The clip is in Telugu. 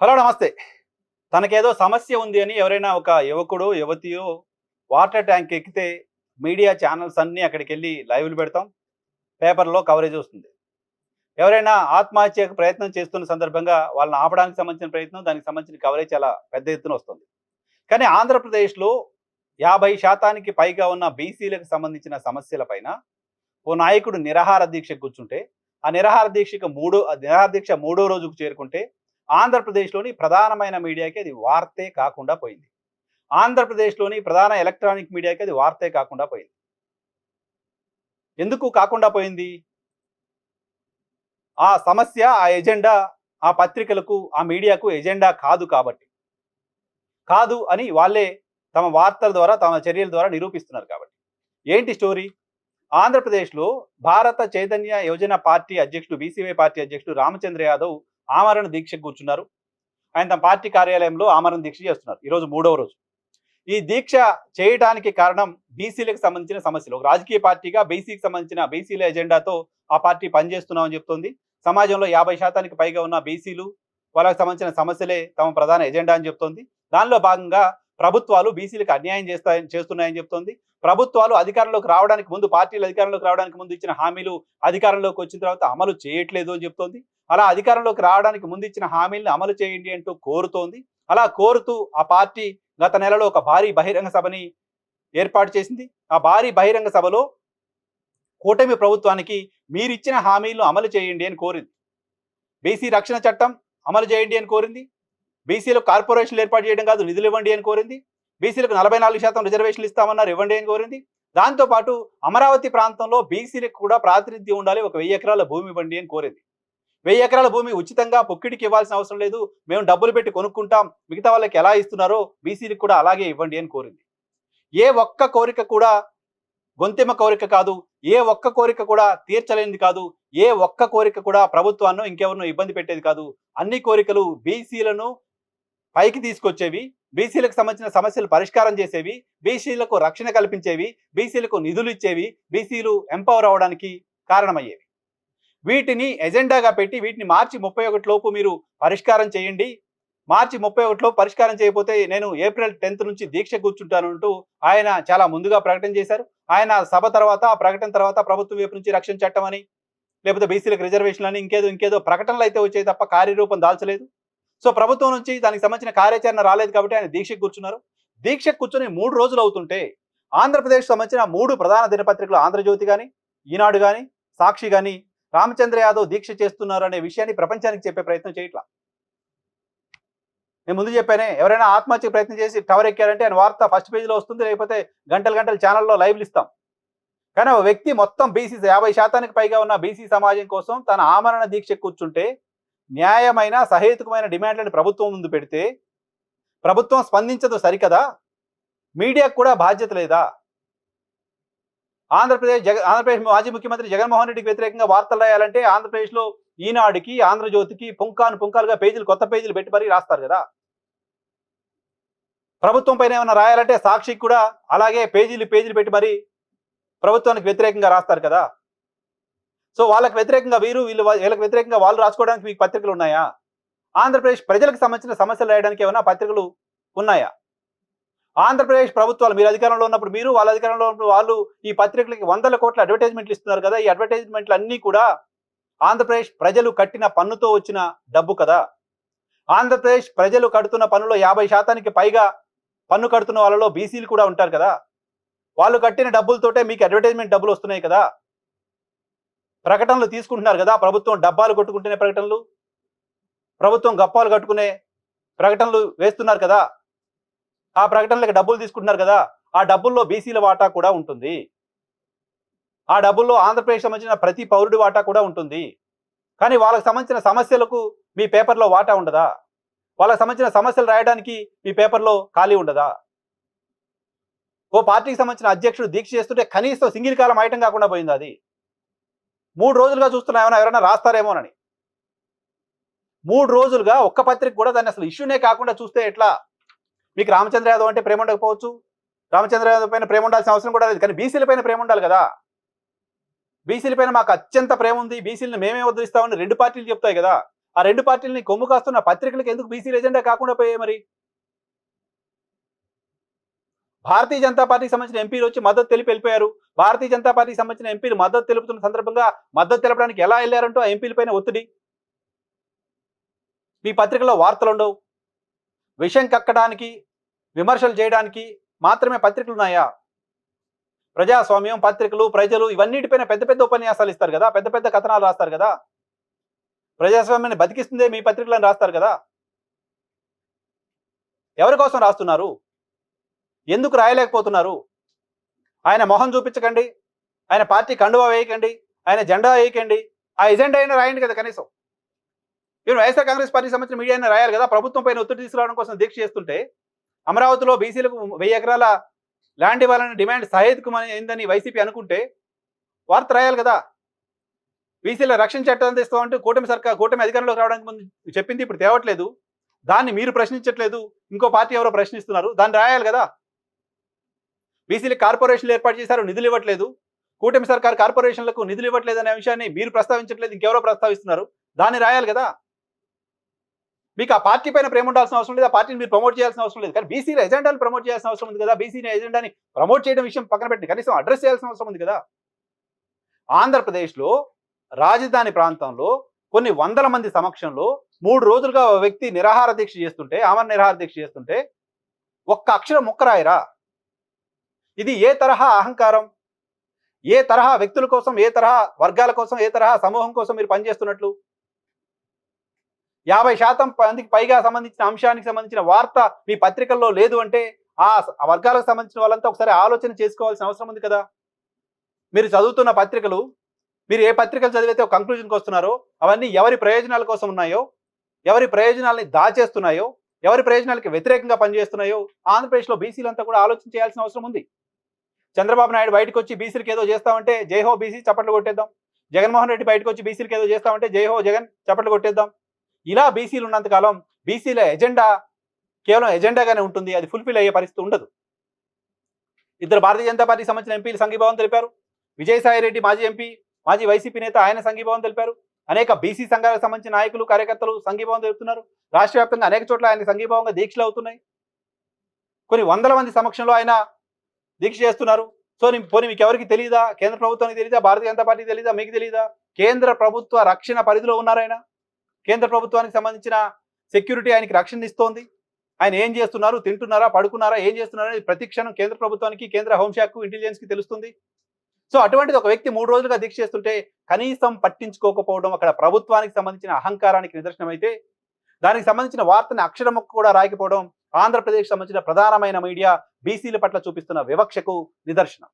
హలో నమస్తే. తనకేదో సమస్య ఉంది అని ఎవరైనా ఒక యువకుడో, యువతియో వాటర్ ట్యాంక్ ఎక్కితే మీడియా ఛానెల్స్ అన్నీ అక్కడికెళ్ళి లైవ్‌లు పెడతాం. పేపర్‌లో కవరేజ్ వస్తుంది. ఎవరైనా ఆత్మహత్యకు ప్రయత్నం చేస్తున్న సందర్భంగా వాళ్ళని ఆపడానికి సంబంధించిన ప్రయత్నం, దానికి సంబంధించిన కవరేజ్ చాలా పెద్ద ఎత్తున వస్తుంది. కానీ ఆంధ్రప్రదేశ్‌లో 50% పైగా ఉన్న బీసీలకు సంబంధించిన సమస్యల పైన ఓ నాయకుడు నిరాహార దీక్షకు కూర్చుంటే, ఆ నిరాహార దీక్ష మూడో రోజుకు చేరుకుంటే ఆంధ్రప్రదేశ్‌లోని ప్రధానమైన మీడియాకి అది వార్తే కాకుండా పోయింది. ఆంధ్రప్రదేశ్‌లోని ప్రధాన ఎలక్ట్రానిక్ మీడియాకి అది వార్తే కాకుండా పోయింది. ఎందుకు కాకుండా పోయింది? ఆ సమస్య, ఆ ఎజెండా ఆ పత్రికలకు, ఆ మీడియాకు ఎజెండా కాదు కాబట్టి. కాదు అని వాళ్ళే తమ వార్తల ద్వారా, తమ చర్యల ద్వారా నిరూపిస్తున్నారు కాబట్టి. ఏంటి స్టోరీ? ఆంధ్రప్రదేశ్‌లో భారత చైతన్య యోజన పార్టీ అధ్యక్షుడు, బీసీవై పార్టీ అధ్యక్షుడు రామచంద్ర యాదవ్ ఆమరణ దీక్షకు కూర్చున్నారు. ఆయన తమ పార్టీ కార్యాలయంలో ఆమరణ దీక్ష చేస్తున్నారు. ఈరోజు మూడవ రోజు. ఈ దీక్ష చేయడానికి కారణం బీసీలకు సంబంధించిన సమస్యలు. ఒక రాజకీయ పార్టీగా బీసీల ఎజెండాతో ఆ పార్టీ పనిచేస్తున్నామని చెప్తోంది. సమాజంలో 50% పైగా ఉన్న బీసీలు, వాళ్ళకి సంబంధించిన సమస్యలే తమ ప్రధాన ఎజెండా అని చెప్తోంది. దానిలో భాగంగా ప్రభుత్వాలు బీసీలకు అన్యాయం చేస్తున్నాయని చెప్తోంది. ప్రభుత్వాలు అధికారంలోకి రావడానికి ముందు, పార్టీలు అధికారంలోకి రావడానికి ముందు ఇచ్చిన హామీలు అధికారంలోకి వచ్చిన తర్వాత అమలు చేయట్లేదు అని చెప్తోంది. అలా అధికారంలోకి రావడానికి ముందు ఇచ్చిన హామీలను అమలు చేయండి అంటూ కోరుతోంది. అలా కోరుతూ ఆ పార్టీ గత నెలలో ఒక భారీ బహిరంగ సభని ఏర్పాటు చేసింది. ఆ భారీ బహిరంగ సభలో కూటమి ప్రభుత్వానికి మీరిచ్చిన హామీలను అమలు చేయండి అని కోరింది. బీసీ రక్షణ చట్టం అమలు చేయండి అని కోరింది. బీసీలకు కార్పొరేషన్లు ఏర్పాటు చేయడం కాదు, నిధులు ఇవ్వండి అని కోరింది. బీసీలకు 44% రిజర్వేషన్లు ఇస్తామన్నారు, ఇవ్వండి అని కోరింది. దాంతోపాటు అమరావతి ప్రాంతంలో బీసీలకు కూడా ప్రాతినిధ్యం ఉండాలి, ఒక 1000 ఎకరాల భూమి ఇవ్వండి అని కోరింది. 1000 ఎకరాల భూమి ఉచితంగా పొక్కిడికి ఇవ్వాల్సిన అవసరం లేదు, మేము డబ్బులు పెట్టి కొనుక్కుంటాం, మిగతా వాళ్ళకి ఎలా ఇస్తున్నారో బీసీలకు కూడా అలాగే ఇవ్వండి అని కోరింది. ఏ ఒక్క కోరిక కూడా గొంతెమ్మ కోరిక కాదు, ఏ ఒక్క కోరిక కూడా తీర్చలేనిది కాదు, ఏ ఒక్క కోరిక కూడా ప్రభుత్వాన్ని ఇంకెవరినో ఇబ్బంది పెట్టేది కాదు. అన్ని కోరికలు బీసీలను పైకి తీసుకొచ్చేవి, బీసీలకు సంబంధించిన సమస్యలు పరిష్కారం చేసేవి, బీసీలకు రక్షణ కల్పించేవి, బీసీలకు నిధులు ఇచ్చేవి, బీసీలు ఎంపవర్ అవడానికి కారణమయ్యేవి. వీటిని ఎజెండాగా పెట్టి వీటిని మార్చి 31 లోపు మీరు పరిష్కారం చేయండి, మార్చి 31 లోపు పరిష్కారం చేయకపోతే నేను ఏప్రిల్ 10 నుంచి దీక్ష కూర్చుంటాను అంటూ ఆయన చాలా ముందుగా ప్రకటన చేశారు. ఆయన సభ తర్వాత, ఆ ప్రకటన తర్వాత ప్రభుత్వం వైపు నుంచి రక్షణ చట్టం అని, లేకపోతే బీసీలకు రిజర్వేషన్లు అని ఇంకేదో ప్రకటనలు అయితే వచ్చాయి తప్ప కార్యరూపం దాల్చలేదు. సో ప్రభుత్వం నుంచి దానికి సంబంధించిన కార్యాచరణ రాలేదు కాబట్టి ఆయన దీక్షకు కూర్చున్నారు. దీక్షకు కూర్చొని 3 రోజులు అవుతుంటే ఆంధ్రప్రదేశ్ సంబంధించిన 3 ప్రధాన దినపత్రికలు, ఆంధ్రజ్యోతి కానీ, ఈనాడు కానీ, సాక్షి కానీ రామచంద్ర యాదవ్ దీక్ష చేస్తున్నారు అనే విషయాన్ని ప్రపంచానికి చెప్పే ప్రయత్నం చేయట్లా. నేను ముందు చెప్పానే, ఎవరైనా ఆత్మహత్య ప్రయత్నం చేసి టవర్ ఎక్కారంటే ఆయన వార్త ఫస్ట్ పేజీలో వస్తుంది, లేకపోతే గంటలు ఛానల్లో లైవ్లు ఇస్తాం. కానీ ఒక వ్యక్తి మొత్తం బీసీ 50% పైగా ఉన్న బీసీ సమాజం కోసం తన ఆమరణ దీక్ష కూర్చుంటే న్యాయమైన, సహేతుకమైన డిమాండ్లను ప్రభుత్వం ముందు పెడితే ప్రభుత్వం స్పందించదు సరికదా? మీడియాకు కూడా బాధ్యత లేదా? ఆంధ్రప్రదేశ్ మాజీ ముఖ్యమంత్రి జగన్మోహన్ రెడ్డికి వ్యతిరేకంగా వార్తలు రాయాలంటే ఆంధ్రప్రదేశ్లో ఈనాడుకి, ఆంధ్రజ్యోతికి పుంకాలుగా కొత్త పేజీలు పెట్టి మరీ రాస్తారు కదా. ప్రభుత్వం పైన ఏమైనా రాయాలంటే సాక్షికి కూడా అలాగే పేజీలు పెట్టి మరీ ప్రభుత్వానికి వ్యతిరేకంగా రాస్తారు కదా. సో వాళ్ళకి వ్యతిరేకంగా వీళ్ళకి వ్యతిరేకంగా వాళ్ళు రాసుకోవడానికి మీకు పత్రికలు ఉన్నాయా? ఆంధ్రప్రదేశ్ ప్రజలకు సంబంధించిన సమస్యలు రాయడానికి ఏమైనా పత్రికలు ఉన్నాయా? ఆంధ్రప్రదేశ్ ప్రభుత్వాలు, మీరు అధికారంలో ఉన్నప్పుడు మీరు, వాళ్ళ అధికారంలో ఉన్నప్పుడు వాళ్ళు ఈ పత్రికలకి 100 కోట్ల అడ్వర్టైజ్మెంట్లు ఇస్తున్నారు కదా. ఈ అడ్వర్టైజ్మెంట్లు అన్నీ కూడా ఆంధ్రప్రదేశ్ ప్రజలు కట్టిన పన్నుతో వచ్చిన డబ్బు కదా. ఆంధ్రప్రదేశ్ ప్రజలు కడుతున్న పన్నులో 50%కి పైగా పన్ను కడుతున్న వాళ్ళలో బీసీలు కూడా ఉంటారు కదా. వాళ్ళు కట్టిన డబ్బులతోటే మీకు అడ్వర్టైజ్మెంట్ డబ్బులు వస్తున్నాయి కదా. ప్రకటనలు తీసుకుంటున్నారు కదా. ప్రభుత్వం డబ్బాలు కొట్టుకుంటునే ప్రకటనలు, ప్రభుత్వం గప్పాలు కట్టుకునే ప్రకటనలు వేస్తున్నారు కదా. ఆ ప్రకటనలకు డబ్బులు తీసుకుంటున్నారు కదా. ఆ డబ్బుల్లో బీసీల వాటా కూడా ఉంటుంది. ఆ డబ్బుల్లో ఆంధ్రప్రదేశ్ సంబంధించిన ప్రతి పౌరుడి వాటా కూడా ఉంటుంది. కానీ వాళ్ళకి సంబంధించిన సమస్యలకు మీ పేపర్లో వాటా ఉండదా? వాళ్ళకి సంబంధించిన సమస్యలు రాయడానికి మీ పేపర్లో ఖాళీ ఉండదా? ఓ పార్టీకి సంబంధించిన అధ్యక్షుడు దీక్ష చేస్తుంటే కనీసం సింగిల్ కాలం ఐటం కాకుండా పోయింది. అది 3 రోజులుగా చూస్తున్నా ఎవరైనా రాస్తారేమోనని. 3 రోజులుగా ఒక్క పత్రిక కూడా దాన్ని అసలు ఇష్యూనే కాకుండా చూస్తే ఎట్లా? మీకు రామచంద్ర యాదవ్ అంటే ప్రేమ ఉండకపోవచ్చు, రామచంద్ర యాదవ్ పైన ప్రేమ ఉండాల్సిన అవసరం కూడా లేదు, కానీ బీసీల పైన ప్రేమ ఉండాలి కదా. బీసీల పైన మాకు అత్యంత ప్రేమ ఉంది, బీసీలను మేమే ఉద్ధరిస్తామని 2 పార్టీలు చెప్తాయి కదా. ఆ రెండు పార్టీలని కొమ్ము కాస్తున్న పత్రికలకు ఎందుకు బీసీల ఎజెండా కాకుండా పోయాయి మరి? భారతీయ జనతా పార్టీకి సంబంధించిన ఎంపీలు వచ్చి మద్దతు తెలిపి వెళ్ళిపోయారు. భారతీయ జనతా పార్టీకి సంబంధించిన ఎంపీలు మద్దతు తెలుపుతున్న సందర్భంగా మద్దతు తెలపడానికి ఎలా వెళ్ళారంటూ ఆ ఎంపీల పైన ఒత్తిడి. మీ పత్రికల్లో వార్తలు ఉండవు. విషయం కక్కడానికి, విమర్శలు చేయడానికి మాత్రమే పత్రికలు ఉన్నాయా? ప్రజాస్వామ్యం, పత్రికలు, ప్రజలు ఇవన్నిటిపైన పెద్ద పెద్ద ఉపన్యాసాలు ఇస్తారు కదా, పెద్ద పెద్ద కథనాలు రాస్తారు కదా. ప్రజాస్వామ్యాన్ని బతికిస్తుందే మీ పత్రికలను రాస్తారు కదా. ఎవరి కోసం రాస్తున్నారు? ఎందుకు రాయలేకపోతున్నారు? ఆయన మొహం చూపించకండి, ఆయన పార్టీ కండువా వేయకండి, ఆయన జెండా వేయకండి, ఆ ఎజెండా అయినా రాయండి కదా కనీసం. మీరు వైఎస్ఆర్ కాంగ్రెస్ పార్టీకి సంబంధించిన మీడియా అయినా రాయాలి కదా. ప్రభుత్వం పైన ఒత్తిడి తీసుకురావడం కోసం దీక్ష చేస్తుంటే అమరావతిలో బీసీలకు 1000 ఎకరాల ల్యాండ్ ఇవ్వాలని డిమాండ్ సహేతుకం అయిందని వైసీపీ అనుకుంటే వార్త రాయాలి కదా. బీసీల రక్షణ చట్టం తెస్తామంటూ కూటమి అధికారంలోకి రావడానికి ముందు చెప్పింది ఇప్పుడు తేవట్లేదు. దాన్ని మీరు ప్రశ్నించట్లేదు, ఇంకో పార్టీ ఎవరో ప్రశ్నిస్తున్నారు. దాన్ని రాయాలి కదా. బీసీలకు కార్పొరేషన్లు ఏర్పాటు చేశారు, నిధులు ఇవ్వట్లేదు. కూటమి సర్కార్ కార్పొరేషన్లకు నిధులు ఇవ్వట్లేదు అనే విషయాన్ని మీరు ప్రస్తావించట్లేదు, ఇంకెవరో ప్రస్తావిస్తున్నారు. దాన్ని రాయాలి కదా. మీకు ఆ పార్టీ పైన ప్రేమ ఉండాల్సిన అవసరం లేదు, ఆ పార్టీని మీరు ప్రమోట్ చేయాల్సిన అవసరం లేదు. కానీ బీసీల ఎజెండాను ప్రమోట్ చేయాల్సిన అవసరం ఉంది కదా. బీసీ ఎజెండాని ప్రమోట్ చేయడం విషయం పక్కన పెట్టి కనీసం అడ్రస్ చేయాల్సిన అవసరం ఉంది కదా. ఆంధ్రప్రదేశ్లో రాజధాని ప్రాంతంలో కొన్ని వందల మంది సమక్షంలో 3 రోజులుగా వ్యక్తి నిరాహార దీక్ష చేస్తుంటే, ఆమరణ నిరాహార దీక్ష చేస్తుంటే ఒక్క అక్షరం ముక్క రాయరా? ఇది ఏ తరహా అహంకారం? ఏ తరహా వ్యక్తుల కోసం, ఏ తరహా వర్గాల కోసం, ఏ తరహా సమూహం కోసం మీరు పనిచేస్తున్నట్లు? 50% మందికి పైగా సంబంధించిన అంశానికి సంబంధించిన వార్త మీ పత్రికల్లో లేదు అంటే ఆ వర్గాలకు సంబంధించిన వాళ్ళంతా ఒకసారి ఆలోచన చేసుకోవాల్సిన అవసరం ఉంది కదా. మీరు చదువుతున్న పత్రికలు, మీరు ఏ పత్రికలు చదివితే ఒక కంక్లూజన్కి వస్తున్నారో అవన్నీ ఎవరి ప్రయోజనాల కోసం ఉన్నాయో, ఎవరి ప్రయోజనాలని దాచేస్తున్నాయో, ఎవరి ప్రయోజనాలకి వ్యతిరేకంగా పనిచేస్తున్నాయో ఆంధ్రప్రదేశ్లో బీసీలంతా కూడా ఆలోచన చేయాల్సిన అవసరం ఉంది. చంద్రబాబు నాయుడు బయటకు వచ్చి బీసీలకు ఏదో చేస్తామంటే జై హో బీసీ చప్పట్లు కొట్టేద్దాం. జగన్మోహన్ రెడ్డి బయటకు వచ్చి బీసీలకు ఏదో చేస్తామంటే జై హో జగన్ చప్పట్లు కొట్టేద్దాం. ఇలా బీసీలు ఉన్నంతకాలం బీసీల ఎజెండా కేవలం ఎజెండాగానే ఉంటుంది, అది ఫుల్ఫిల్ అయ్యే పరిస్థితి ఉండదు. 2 భారతీయ జనతా పార్టీకి సంబంధించిన ఎంపీలు సంఘీభావం తెలిపారు. విజయసాయి రెడ్డి మాజీ ఎంపీ, మాజీ వైసీపీ నేత, ఆయన సంఘీభావం తెలిపారు. అనేక బీసీ సంఘాలకు సంబంధించిన నాయకులు, కార్యకర్తలు సంఘీభావం తెలుపుతున్నారు. రాష్ట్ర వ్యాప్తంగా అనేక చోట్ల ఆయన సంఘీభావంగా దీక్షలు అవుతున్నాయి. కొన్ని వందల మంది సమక్షంలో ఆయన దీక్ష చేస్తున్నారు. సో పోనీ మీకు ఎవరికి తెలియదా? కేంద్ర ప్రభుత్వానికి తెలియదా? భారతీయ జనతా పార్టీకి తెలియదా? మీకు తెలియదా? కేంద్ర ప్రభుత్వ రక్షణ పరిధిలో ఉన్నారాయన. కేంద్ర ప్రభుత్వానికి సంబంధించిన సెక్యూరిటీ ఆయనకి రక్షణ ఇస్తోంది. ఆయన ఏం చేస్తున్నారు, తింటున్నారా, పడుకున్నారా, ఏం చేస్తున్నారని ప్రతి క్షణం కేంద్ర ప్రభుత్వానికి, కేంద్ర హోంశాఖకు, ఇంటెలిజెన్స్కి తెలుస్తుంది. సో అటువంటిది ఒక వ్యక్తి 3 రోజులుగా దీక్ష చేస్తుంటే కనీసం పట్టించుకోకపోవడం అక్కడ ప్రభుత్వానికి సంబంధించిన అహంకారానికి నిదర్శనం అయితే, దానికి సంబంధించిన వార్తని అక్షరం ముక్క కూడా రాయకపోవడం ఆంధ్రప్రదేశ్ సంబంధించిన ప్రధానమైన మీడియా బీసీల పట్ల చూపిస్తున్న వివక్షకు నిదర్శనం.